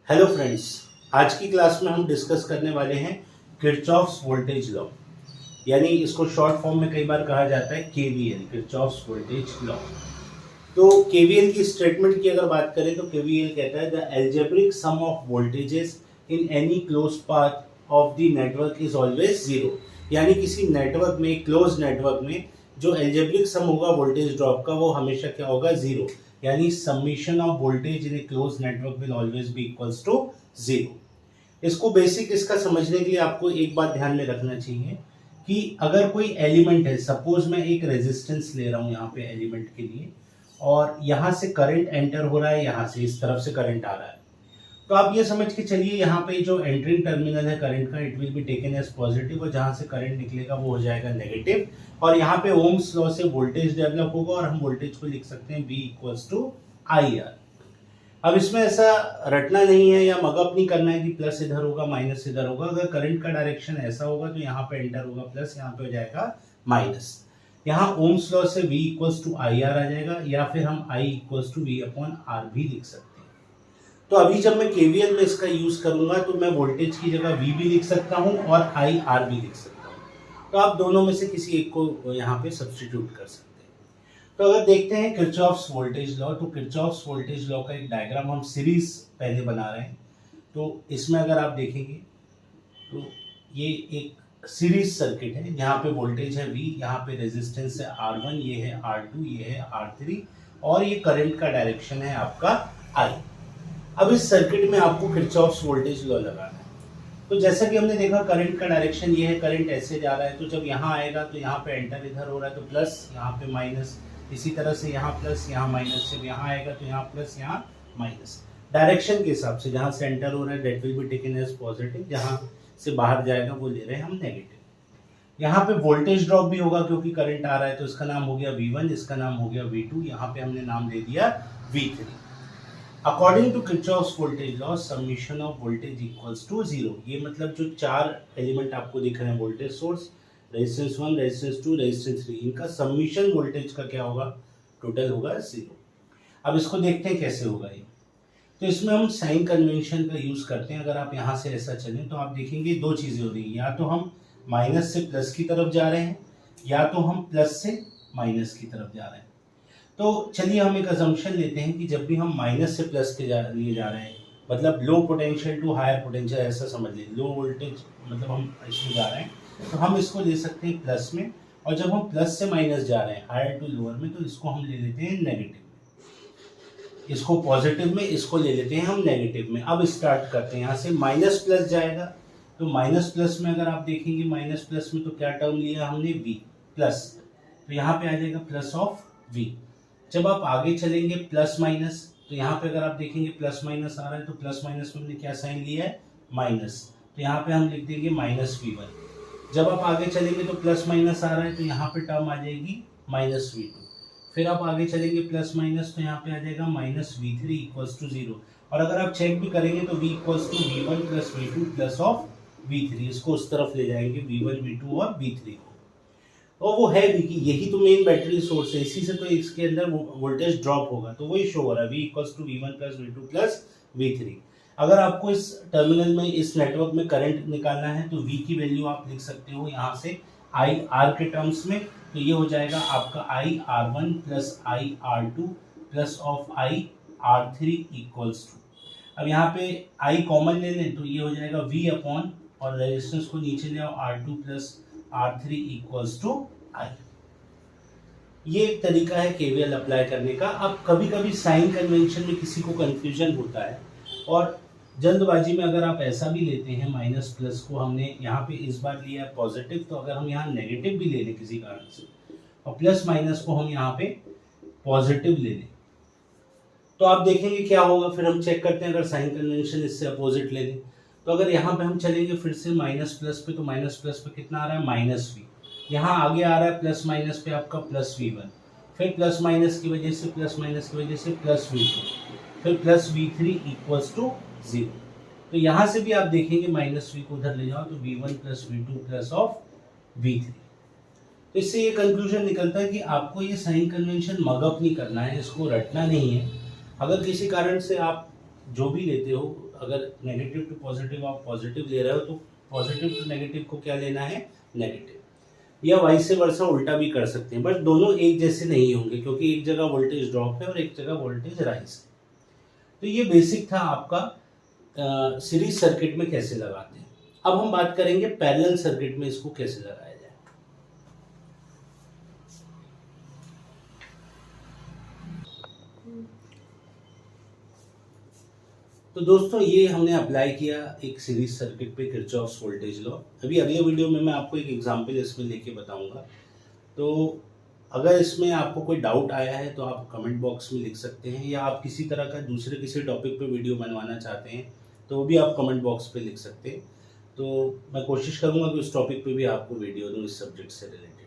Hello friends, आज की class में हम डिस्कस करने वाले हैं किरचॉफ्स वोल्टेज लॉ, यानी इसको शॉर्ट फॉर्म में कई बार कहा जाता है केवीएल, किरचॉफ्स वोल्टेज लॉ। तो केवीएल की स्टेटमेंट की अगर बात करें तो केवीएल कहता है the algebraic sum of voltages in any close path of the network is always zero. यानी किसी नेटवर्क में, क्लोज नेटवर्क में जो एल्जेब्रिक सम होगा वोल्टेज ड्रॉप का वो हमेशा क्या होगा, जीरो। यानी summation of voltage in a closed network will always be equals to zero. इसको बेसिक इसका समझने के लिए आपको एक बात ध्यान में रखना चाहिए कि अगर कोई एलिमेंट है, सपोज मैं एक रेजिस्टेंस ले रहा हूं यहाँ पे एलिमेंट के लिए, और यहाँ से करंट एंटर हो रहा है, यहाँ से इस तरफ से करंट आ रहा है, तो आप ये समझ के चलिए यहाँ पे जो एंट्रिंग टर्मिनल है करंट का, it will be taken as positive, और जहाँ से करंट निकलेगा वो हो जाएगा नेगेटिव। और यहाँ पे ओम्स लॉ से वोल्टेज डेवलप होगा और हम वोल्टेज को लिख सकते हैं V equals to I R. अब इसमें ऐसा रटना नहीं है या मगअप नहीं करना है कि प्लस इधर होगा माइनस इधर होगा। अगर करंट का डायरेक्शन ऐसा होगा तो यहाँ पे एंटर होगा प्लस, यहाँ पे हो जाएगा माइनस। यहाँ ओम्स लॉ से V equals to I R आ जाएगा, या फिर हम I equals to V upon R भी लिख सकते हैं। तो अभी जब मैं केवीएल में इसका यूज करूंगा तो मैं वोल्टेज की जगह V भी लिख सकता हूं और आई आर भी लिख सकता हूं। तो आप दोनों में से किसी एक को यहाँ पे सब्स्टिट्यूट कर सकते हैं। तो अगर देखते हैं किरचॉफ्स वोल्टेज लॉ, तो किरचॉफ्स वोल्टेज लॉ का एक डायग्राम हम सीरीज पहले बना रहे हैं। तो इसमें अगर आप देखेंगे तो ये एक सीरीज सर्किट है, यहाँ पे वोल्टेज है V, यहाँ पे रेजिस्टेंस है R1, ये है R2, ये है R3, और ये करंट का डायरेक्शन है आपका I। अब इस सर्किट में आपको किरचॉफ्स वोल्टेज लॉ लगाना है। तो जैसा कि हमने देखा करंट का डायरेक्शन ये है, करंट ऐसे जा रहा है, तो जब यहाँ आएगा तो यहाँ पे एंटर इधर हो रहा है तो प्लस, यहाँ पे माइनस, इसी तरह से यहाँ प्लस यहाँ माइनस, जब यहाँ आएगा तो यहाँ प्लस यहाँ माइनस। डायरेक्शन के हिसाब से जहाँ से एंटर हो रहा है that will be taken as positive, जहाँ से बाहर जाएगा वो ले रहे हैं हम नेगेटिव। यहाँ पे वोल्टेज ड्रॉप भी होगा क्योंकि करंट आ रहा है, तो इसका नाम हो गया V1, इसका नाम हो गया V2, यहाँ पे हमने नाम दे दिया V3। According to Kirchhoff's voltage law summation of voltage equals to zero. ये मतलब जो चार एलिमेंट आपको दिख रहे हैं, voltage source, resistance 1, resistance 2, resistance 3, इनका समीशन वोल्टेज का क्या होगा, टोटल होगा जीरो। अब इसको देखते हैं कैसे होगा ये। तो इसमें हम साइन कन्वेंशन का यूज करते हैं। अगर आप यहाँ से ऐसा चलें तो आप देखेंगे दो चीजें हो रही हैं, या तो हम माइनस से प्लस की तरफ जा रहे हैं, या तो हम प्लस से माइनस की तरफ जा रहे हैं। तो चलिए हम एक अजम्पशन लेते हैं कि जब भी हम माइनस से प्लस के लिए जा रहे हैं, मतलब low potential to higher potential, ऐसा समझ लीजिए, लो वोल्टेज मतलब हम इसमें जा रहे हैं, तो हम इसको ले सकते हैं प्लस में, और जब हम प्लस से माइनस जा रहे हैं हायर टू लोअर में, तो इसको हम ले लेते हैं नेगेटिव में। इसको पॉजिटिव में, इसको ले लेते हैं हम नेगेटिव में। अब स्टार्ट करते हैं, यहाँ से माइनस प्लस जाएगा, तो माइनस प्लस में अगर आप देखेंगे माइनस प्लस में तो क्या टर्म लिया हमने, V प्लस, तो यहाँ पे आ जाएगा प्लस ऑफ V। जब आप आगे चलेंगे प्लस माइनस, तो यहाँ पे अगर आप देखेंगे प्लस माइनस आ रहा है, तो प्लस माइनस में हमने क्या साइन लिया है, माइनस, तो यहाँ पे हम लिख देंगे माइनस V1। जब आप आगे चलेंगे तो प्लस माइनस आ रहा है, तो यहाँ पे टर्म आ जाएगी माइनस V2। फिर आप आगे चलेंगे प्लस माइनस, तो यहाँ पे आ जाएगा minus V3 equals to zero. और अगर आप चेक भी करेंगे तो V equals to V1 plus V2 plus of V3, इसको उस तरफ ले जाएंगे V1, V2 और V3 को। और वो है भी कि यही तो मेन बैटरी सोर्स है, इसी से तो इसके अंदर वोल्टेज ड्रॉप होगा, तो वही शो हो रहा है V equals to V1 plus V2 plus V3। अगर आपको इस टर्मिनल में, इस नेटवर्क में करंट निकालना है तो V की वैल्यू आप लिख सकते हो यहाँ से I R के टर्म्स में, तो ये हो जाएगा आपका I R1 plus I R2 plus of I R3 equals to, अब यहाँ पे I कॉमन ले लें तो ये हो जाएगा V अपॉन, और रेजिस्टेंस को नीचे ले आओ, R2 plus R3 equals to I। ये एक तरीका है केवीएल अप्लाई करने का। अब कभी कभी साइन कन्वेंशन में किसी को कंफ्यूजन होता है, और जल्दबाजी में अगर आप ऐसा भी लेते हैं, माइनस प्लस को हमने यहाँ पे इस बार लिया है पॉजिटिव, तो अगर हम यहाँ नेगेटिव भी ले लें किसी कारण से, और प्लस माइनस को हम यहाँ पे पॉजिटिव ले लें, तो आप देखेंगे क्या होगा। फिर हम चेक करते हैं, अगर साइन कन्वेंशन इससे अपोजिट ले लें, तो अगर यहाँ पे हम चलेंगे फिर से माइनस प्लस पे, तो माइनस प्लस पे कितना आ रहा है, माइनस V। यहाँ आगे आ रहा है प्लस माइनस पे आपका प्लस V1, फिर प्लस माइनस की वजह से, प्लस माइनस की वजह से प्लस V2, फिर plus V3 equals to zero. तो यहाँ से भी आप देखेंगे माइनस V को उधर ले जाओ तो V1 plus V2 plus of V3। तो इससे ये कंक्लूजन निकलता है कि आपको ये साइन कन्वेंशन मगअप नहीं करना है, इसको रटना नहीं है। अगर किसी कारण से आप जो भी लेते हो, अगर नेगेटिव टू पॉजिटिव आप पॉजिटिव ले रहे हो तो पॉजिटिव टू नेगेटिव को क्या लेना है, नेगेटिव, या वाइस वर्सा उल्टा भी कर सकते हैं, बट दोनों एक जैसे नहीं होंगे क्योंकि एक जगह वोल्टेज ड्रॉप है और एक जगह वोल्टेज राइज है। तो ये बेसिक था आपका सीरीज सर्किट में कैसे लगाते हैं। अब हम बात करेंगे पैरेलल सर्किट में इसको कैसे लगाया जाए। तो दोस्तों ये हमने अप्लाई किया एक सीरीज सर्किट पे किरचॉफ्स वोल्टेज लॉ। अभी अगले वीडियो में मैं आपको एक एग्जांपल इसमें लेके बताऊंगा। तो अगर इसमें आपको कोई डाउट आया है तो आप कमेंट बॉक्स में लिख सकते हैं, या आप किसी तरह का दूसरे किसी टॉपिक पे वीडियो बनवाना चाहते हैं तो वो भी आप कमेंट बॉक्स पे लिख सकते हैं। तो मैं कोशिश करूँगा कि उस टॉपिक पे भी आपको वीडियो दूँ इस सब्जेक्ट से रिलेटेड।